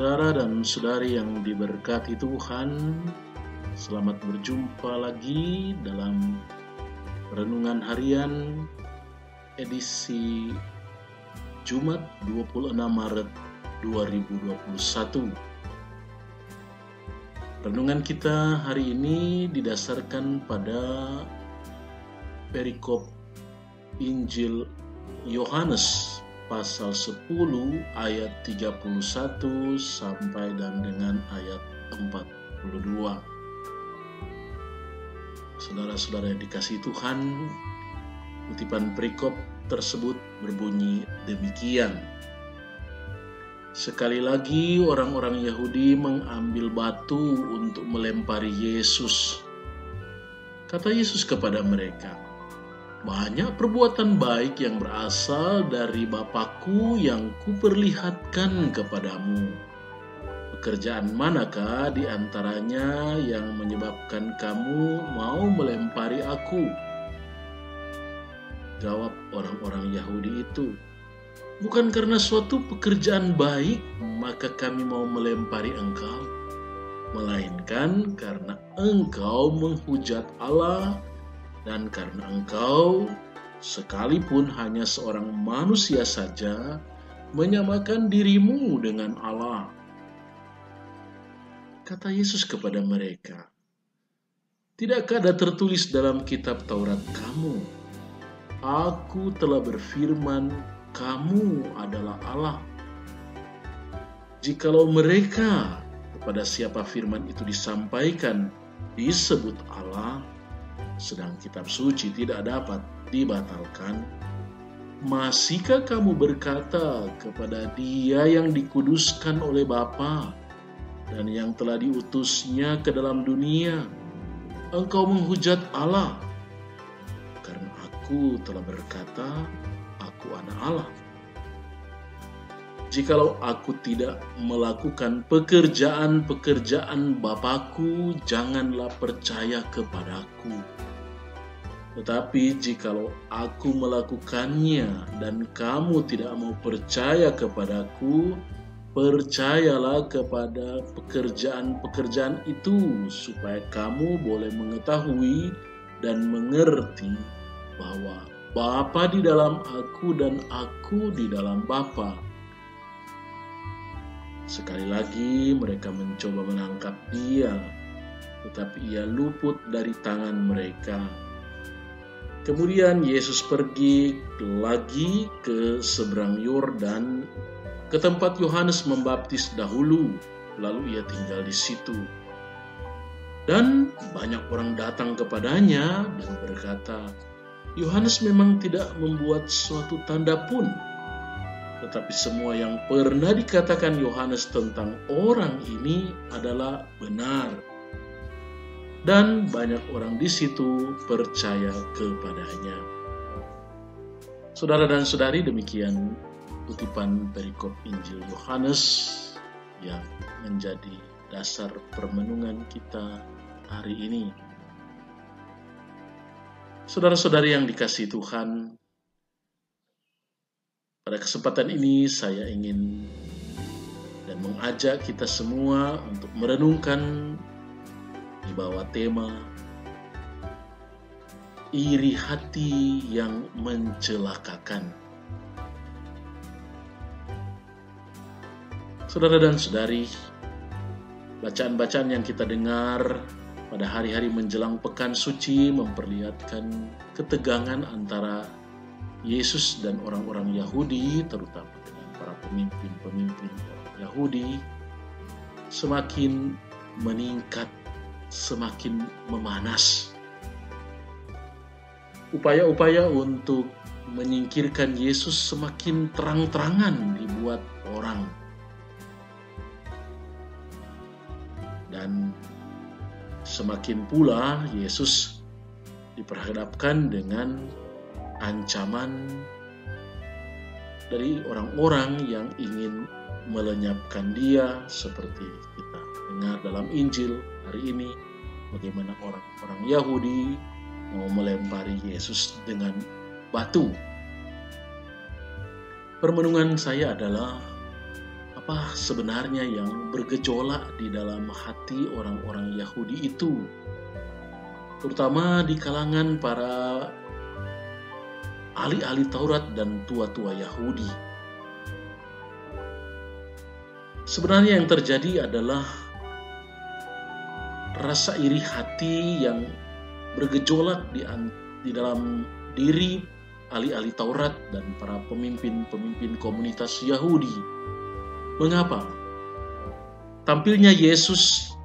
Saudara dan saudari yang diberkati Tuhan, selamat berjumpa lagi dalam Renungan Harian edisi Jumat 26 Maret 2021. Renungan kita hari ini didasarkan pada perikop Injil Yohanes pasal 10 ayat 31 sampai dan dengan ayat 42. Saudara-saudara yang dikasihi Tuhan, kutipan perikop tersebut berbunyi demikian. Sekali lagi orang-orang Yahudi mengambil batu untuk melempari Yesus. Kata Yesus kepada mereka, "Banyak perbuatan baik yang berasal dari Bapa-Ku yang kuperlihatkan kepadamu. Pekerjaan manakah di antaranya yang menyebabkan kamu mau melempari Aku?" Jawab orang-orang Yahudi itu, "Bukan karena suatu pekerjaan baik maka kami mau melempari engkau, melainkan karena engkau menghujat Allah, dan karena engkau, sekalipun hanya seorang manusia saja, menyamakan dirimu dengan Allah." Kata Yesus kepada mereka, "Tidakkah ada tertulis dalam kitab Taurat kamu, Aku telah berfirman, kamu adalah Allah? Jikalau mereka kepada siapa firman itu disampaikan disebut Allah, sedang kitab suci tidak dapat dibatalkan, masihkah kamu berkata kepada Dia yang dikuduskan oleh Bapa dan yang telah diutusnya ke dalam dunia, engkau menghujat Allah? Karena Aku telah berkata, Aku anak Allah. Jikalau Aku tidak melakukan pekerjaan-pekerjaan Bapa-Ku, janganlah percaya kepadaku. Tetapi jikalau Aku melakukannya dan kamu tidak mau percaya kepadaku, percayalah kepada pekerjaan-pekerjaan itu, supaya kamu boleh mengetahui dan mengerti bahwa Bapa di dalam Aku dan Aku di dalam Bapa." Sekali lagi mereka mencoba menangkap Dia, tetapi Ia luput dari tangan mereka. Kemudian Yesus pergi lagi ke seberang Yordan, ke tempat Yohanes membaptis dahulu, lalu Ia tinggal di situ. Dan banyak orang datang kepadanya dan berkata, "Yohanes memang tidak membuat suatu tanda pun, tetapi semua yang pernah dikatakan Yohanes tentang orang ini adalah benar." Dan banyak orang di situ percaya kepadanya. Saudara dan saudari, demikian kutipan perikop Injil Yohanes yang menjadi dasar permenungan kita hari ini. Saudara-saudari yang dikasihi Tuhan, pada kesempatan ini saya ingin dan mengajak kita semua untuk merenungkan di bawah tema iri hati yang mencelakakan. Saudara dan saudari, bacaan-bacaan yang kita dengar pada hari-hari menjelang Pekan Suci memperlihatkan ketegangan antara Yesus dan orang-orang Yahudi, terutama dengan para pemimpin-pemimpin orang Yahudi, semakin meningkat, semakin memanas. Upaya-upaya untuk menyingkirkan Yesus semakin terang-terangan dibuat orang. Dan semakin pula Yesus diperhadapkan dengan ancaman dari orang-orang yang ingin melenyapkan Dia, seperti kita dengar dalam Injil hari ini, bagaimana orang-orang Yahudi mau melempari Yesus dengan batu. Permenungan saya adalah, apa sebenarnya yang bergejolak di dalam hati orang-orang Yahudi itu, terutama di kalangan para ahli-ahli Taurat dan tua-tua Yahudi. Sebenarnya yang terjadi adalah rasa iri hati yang bergejolak di dalam diri ahli-ahli Taurat dan para pemimpin-pemimpin komunitas Yahudi. Mengapa? Tampilnya Yesus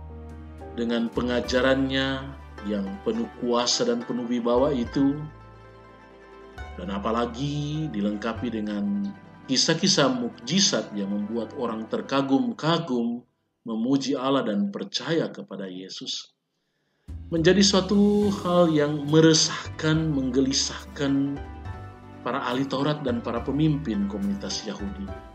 dengan pengajarannya yang penuh kuasa dan penuh wibawa itu, dan apalagi dilengkapi dengan kisah-kisah mukjizat yang membuat orang terkagum-kagum, memuji Allah dan percaya kepada Yesus, menjadi suatu hal yang meresahkan, menggelisahkan para ahli Taurat dan para pemimpin komunitas Yahudi.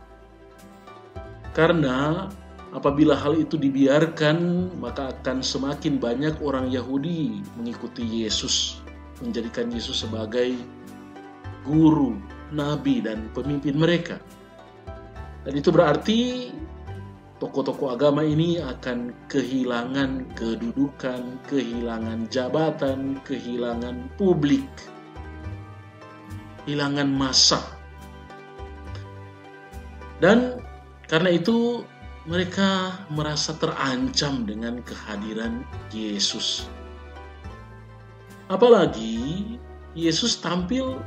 Karena apabila hal itu dibiarkan, maka akan semakin banyak orang Yahudi mengikuti Yesus, menjadikan Yesus sebagai guru, nabi, dan pemimpin mereka. Dan itu berarti tokoh-tokoh agama ini akan kehilangan kedudukan, kehilangan jabatan, kehilangan publik, kehilangan massa. Dan karena itu mereka merasa terancam dengan kehadiran Yesus. Apalagi Yesus tampil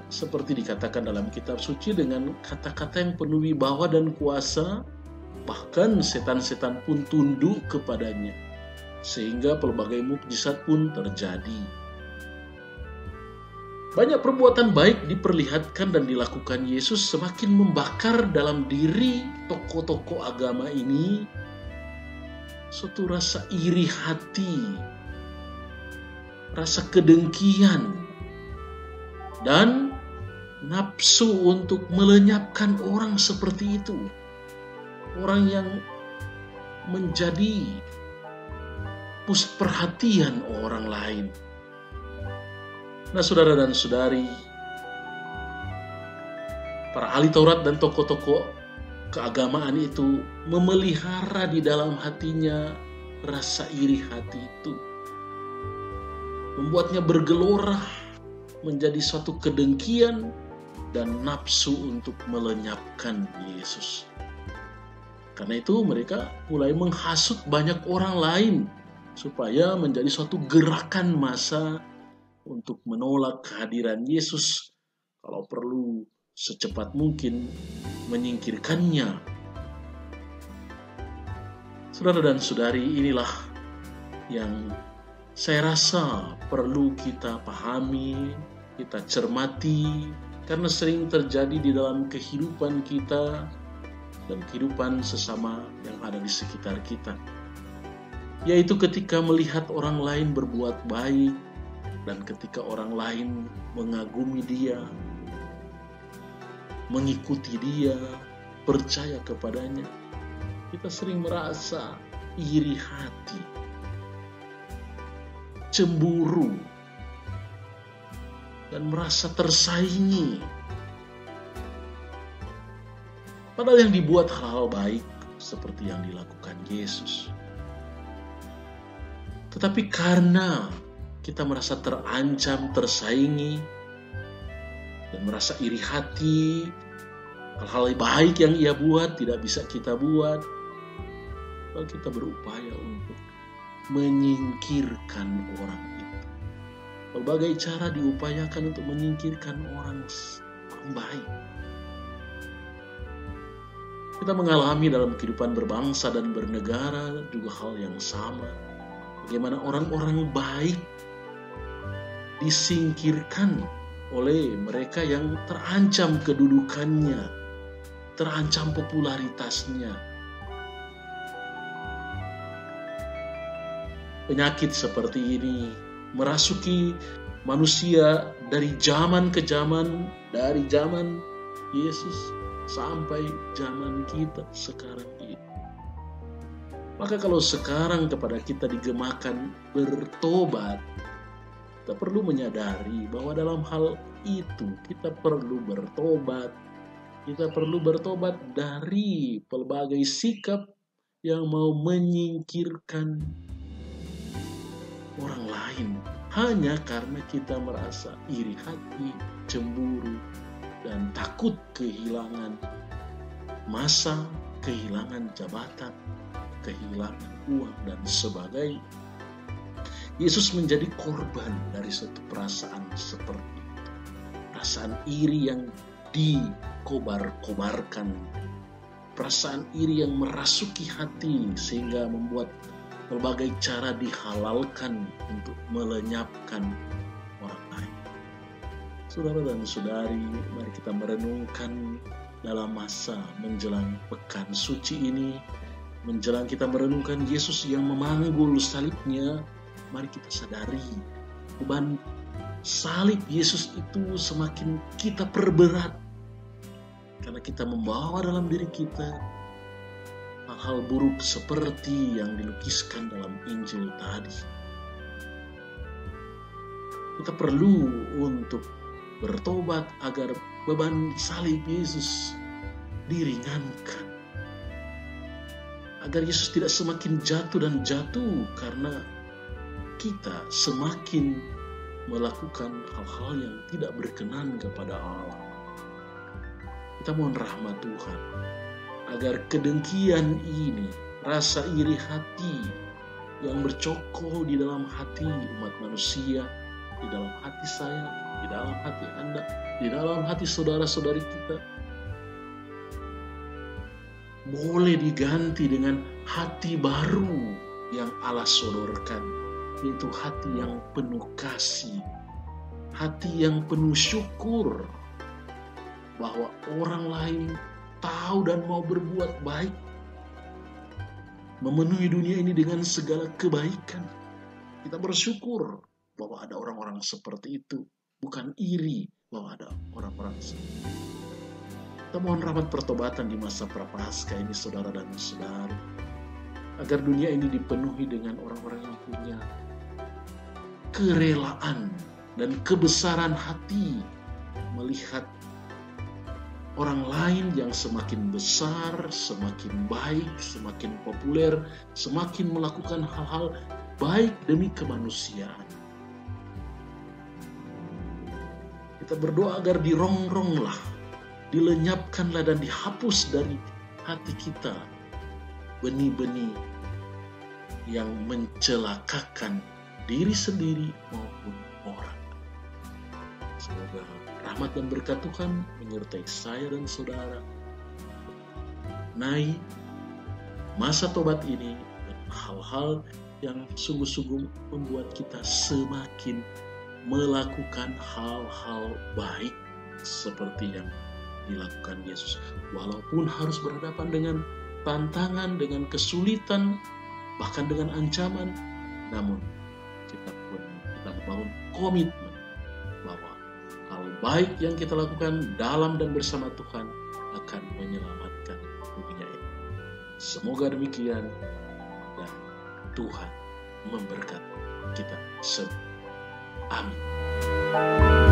seperti dikatakan dalam kitab suci dengan kata-kata yang penuh wibawa dan kuasa, bahkan setan-setan pun tunduk kepadanya, sehingga pelbagai mukjizat pun terjadi. Banyak perbuatan baik diperlihatkan dan dilakukan Yesus, semakin membakar dalam diri tokoh-tokoh agama ini suatu rasa iri hati, rasa kedengkian, dan nafsu untuk melenyapkan orang seperti itu. Orang yang menjadi pusat perhatian orang lain. Nah, saudara dan saudari, para ahli Taurat dan tokoh-tokoh keagamaan itu memelihara di dalam hatinya rasa iri hati itu. Membuatnya bergelora menjadi suatu kedengkian dan nafsu untuk melenyapkan Yesus. Karena itu mereka mulai menghasut banyak orang lain supaya menjadi suatu gerakan massa untuk menolak kehadiran Yesus, kalau perlu secepat mungkin menyingkirkannya. Saudara dan saudari, inilah yang saya rasa perlu kita pahami, kita cermati, karena sering terjadi di dalam kehidupan kita dan kehidupan sesama yang ada di sekitar kita. Yaitu ketika melihat orang lain berbuat baik, dan ketika orang lain mengagumi dia, mengikuti dia, percaya kepadanya, kita sering merasa iri hati, cemburu, dan merasa tersaingi. Padahal yang dibuat hal-hal baik seperti yang dilakukan Yesus. Tetapi karena kita merasa terancam, tersaingi, dan merasa iri hati, hal-hal baik yang ia buat tidak bisa kita buat, lalu kita berupaya untuk menyingkirkan orang itu. Berbagai cara diupayakan untuk menyingkirkan orang baik. Kita mengalami dalam kehidupan berbangsa dan bernegara juga hal yang sama. Bagaimana orang-orang baik disingkirkan oleh mereka yang terancam kedudukannya, terancam popularitasnya. Penyakit seperti ini merasuki manusia dari zaman ke zaman, dari zaman Yesus sampai zaman kita sekarang ini. Maka kalau sekarang kepada kita digemakan bertobat, kita perlu menyadari bahwa dalam hal itu kita perlu bertobat, Kita perlu bertobat dari pelbagai sikap yang mau menyingkirkan orang lain hanya karena kita merasa iri hati, cemburu, dan takut kehilangan masa, kehilangan jabatan, kehilangan uang, dan sebagainya. Yesus menjadi korban dari suatu perasaan seperti itu. Perasaan iri yang dikobar-kobarkan. Perasaan iri yang merasuki hati sehingga membuat berbagai cara dihalalkan untuk melenyapkan orang lain. Saudara dan saudari, mari kita merenungkan dalam masa menjelang pekan suci ini, menjelang kita merenungkan Yesus yang memanggul salibnya. Mari kita sadari beban salib Yesus itu semakin kita perberat karena kita membawa dalam diri kita hal-hal buruk seperti yang dilukiskan dalam Injil tadi. Kita perlu untuk bertobat agar beban salib Yesus diringankan, agar Yesus tidak semakin jatuh dan jatuh karena kita semakin melakukan hal-hal yang tidak berkenan kepada Allah. Kita mohon rahmat Tuhan agar kedengkian ini, rasa iri hati yang bercokol di dalam hati umat manusia, di dalam hati saya, di dalam hati Anda, di dalam hati saudara-saudari kita, boleh diganti dengan hati baru yang Allah sodorkan, yaitu hati yang penuh kasih, hati yang penuh syukur bahwa orang lain tahu dan mau berbuat baik, memenuhi dunia ini dengan segala kebaikan. Kita bersyukur bahwa ada orang-orang seperti itu, bukan iri bahwa ada orang-orang seperti itu. Kita mohon rahmat pertobatan di masa prapaskah ini, saudara dan saudari, agar dunia ini dipenuhi dengan orang-orang yang punya kerelaan dan kebesaran hati melihat orang lain yang semakin besar, semakin baik, semakin populer, semakin melakukan hal-hal baik demi kemanusiaan. Kita berdoa agar dirongronglah, dilenyapkanlah dan dihapus dari hati kita benih-benih yang mencelakakan diri sendiri maupun orang. Semoga rahmat dan berkat Tuhan menyertai saya dan saudara. Naik masa tobat ini dan hal-hal yang sungguh-sungguh membuat kita semakin melakukan hal-hal baik seperti yang dilakukan Yesus. Walaupun harus berhadapan dengan tantangan, dengan kesulitan, bahkan dengan ancaman, namun kita membangun komitmen bahwa hal baik yang kita lakukan dalam dan bersama Tuhan akan menyelamatkan dunia ini. Semoga demikian dan Tuhan memberkati kita semua. Amin.